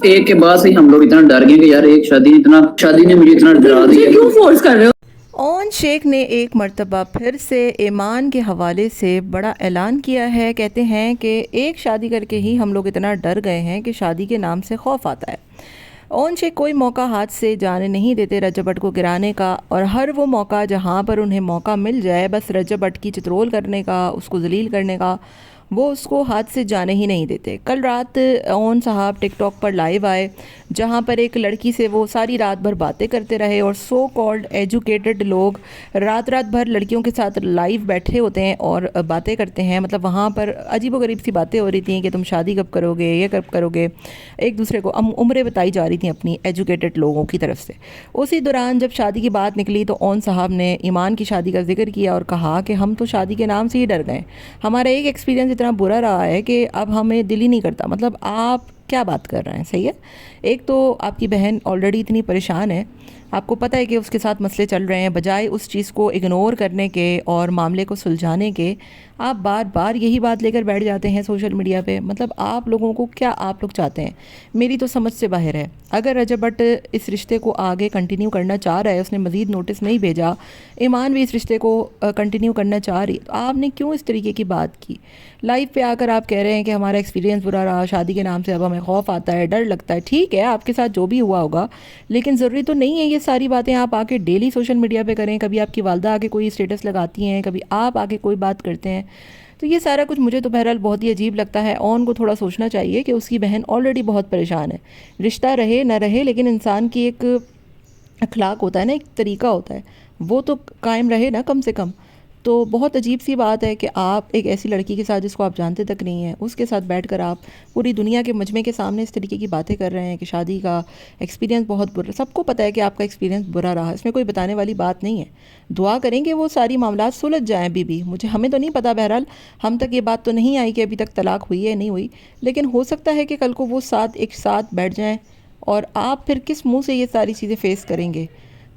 ایک کے بعد سے ہم لوگ اتنا ڈر گئے کہ یار ایک شادی نے مجھے اتنا ڈرا دیا. کیوں فورس کر رہے ہو؟ اون شیخ نے ایک مرتبہ پھر سے ایمان کے حوالے سے بڑا اعلان کیا ہے. کہتے ہیں کہ ایک شادی کر کے ہی ہم لوگ اتنا ڈر گئے ہیں کہ شادی کے نام سے خوف آتا ہے. اون شیخ کوئی موقع ہاتھ سے جانے نہیں دیتے رجب بٹ کو گرانے کا، اور ہر وہ موقع جہاں پر انہیں موقع مل جائے بس رجب بٹ کی چترول کرنے کا، اس کو ذلیل کرنے کا، وہ اس کو ہاتھ سے جانے ہی نہیں دیتے. کل رات اون صاحب ٹک ٹاک پر لائیو آئے جہاں پر ایک لڑکی سے وہ ساری رات بھر باتیں کرتے رہے، اور سو کالڈ ایجوکیٹڈ لوگ رات بھر لڑکیوں کے ساتھ لائیو بیٹھے ہوتے ہیں اور باتیں کرتے ہیں. مطلب وہاں پر عجیب و غریب سی باتیں ہو رہی تھیں کہ تم شادی کب کرو گے، یہ کب کرو گے، ایک دوسرے کو عمریں بتائی جا رہی تھیں اپنی ایجوکیٹڈ لوگوں کی طرف سے. اسی دوران جب شادی کی بات نکلی تو اون صاحب نے ایمان کی شادی کا ذکر کیا اور کہا کہ ہم تو شادی کے نام سے ہی ڈر گئے. ہمارا ایک ایکسپیرینس اتنا برا رہا ہے کہ اب ہمیں دل ہی نہیں کرتا. مطلب آپ کیا بات کر رہے ہیں؟ صحیح ہے، ایک تو آپ کی بہن آلریڈی اتنی پریشان ہے، آپ کو پتہ ہے کہ اس کے ساتھ مسئلے چل رہے ہیں، بجائے اس چیز کو اگنور کرنے کے اور معاملے کو سلجھانے کے آپ بار بار یہی بات لے کر بیٹھ جاتے ہیں سوشل میڈیا پہ. مطلب آپ لوگوں کو کیا آپ لوگ چاہتے ہیں؟ میری تو سمجھ سے باہر ہے. اگر رجب بٹ اس رشتے کو آگے کنٹینیو کرنا چاہ رہا ہے، اس نے مزید نوٹس نہیں بھیجا، ایمان بھی اس رشتے کو کنٹینیو کرنا چاہ رہی، تو آپ نے کیوں اس طریقے کی بات کی؟ لائیو پہ آ کر آپ کہہ رہے ہیں کہ ہمارا ایکسپیرینس برا رہا، شادی کے نام سے اب ہمیں خوف آتا ہے، ڈر لگتا ہے. ٹھیک ہے، آپ کے ساتھ جو بھی ہوا ہوگا، لیکن ضروری تو نہیں ہے یہ ساری باتیں آپ آ کے ڈیلی سوشل میڈیا پہ کریں. کبھی آپ کی والدہ آ کے کوئی اسٹیٹس لگاتی ہیں، کبھی آپ آ کے کوئی بات کرتے ہیں. تو یہ سارا کچھ مجھے تو بہرحال بہت ہی عجیب لگتا ہے. اون کو تھوڑا سوچنا چاہیے کہ اس کی بہن آلریڈی بہت پریشان ہے. رشتہ رہے نہ رہے، لیکن انسان کی ایک اخلاق ہوتا ہے نا، ایک طریقہ ہوتا ہے، وہ تو قائم رہے نا کم سے کم. تو بہت عجیب سی بات ہے کہ آپ ایک ایسی لڑکی کے ساتھ جس کو آپ جانتے تک نہیں ہیں، اس کے ساتھ بیٹھ کر آپ پوری دنیا کے مجمع کے سامنے اس طریقے کی باتیں کر رہے ہیں کہ شادی کا ایکسپیرینس بہت برا. سب کو پتہ ہے کہ آپ کا ایکسپیرینس برا رہا، اس میں کوئی بتانے والی بات نہیں ہے. دعا کریں کہ وہ ساری معاملات سلجھ جائیں. بھی ہمیں تو نہیں پتہ، بہرحال ہم تک یہ بات تو نہیں آئی کہ ابھی تک طلاق ہوئی ہے نہیں ہوئی، لیکن ہو سکتا ہے کہ کل کو وہ ایک ساتھ بیٹھ جائیں، اور آپ پھر کس منہ سے یہ ساری چیزیں فیس کریں گے؟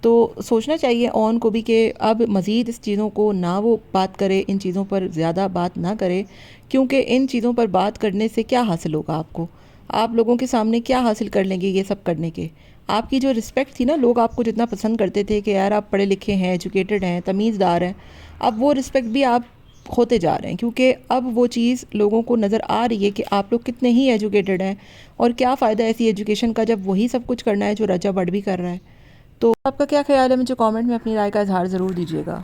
تو سوچنا چاہیے اون کو بھی کہ اب مزید اس چیزوں کو نہ وہ بات کرے، ان چیزوں پر زیادہ بات نہ کرے، کیونکہ ان چیزوں پر بات کرنے سے کیا حاصل ہوگا آپ کو؟ آپ لوگوں کے سامنے کیا حاصل کر لیں گے یہ سب کرنے کے؟ آپ کی جو رسپیکٹ تھی نا، لوگ آپ کو جتنا پسند کرتے تھے کہ یار آپ پڑھے لکھے ہیں، ایجوکیٹڈ ہیں، تمیزدار ہیں، اب وہ رسپیکٹ بھی آپ کھوتے جا رہے ہیں، کیونکہ اب وہ چیز لوگوں کو نظر آ رہی ہے کہ آپ لوگ کتنے ہی ایجوکیٹڈ ہیں. اور کیا فائدہ ایسی ایجوکیشن کا جب وہی سب کچھ کرنا ہے جو رجب بٹ بھی کر رہا ہے. تو آپ کا کیا خیال ہے؟ مجھے کامنٹ میں اپنی رائے کا اظہار ضرور دیجیے گا.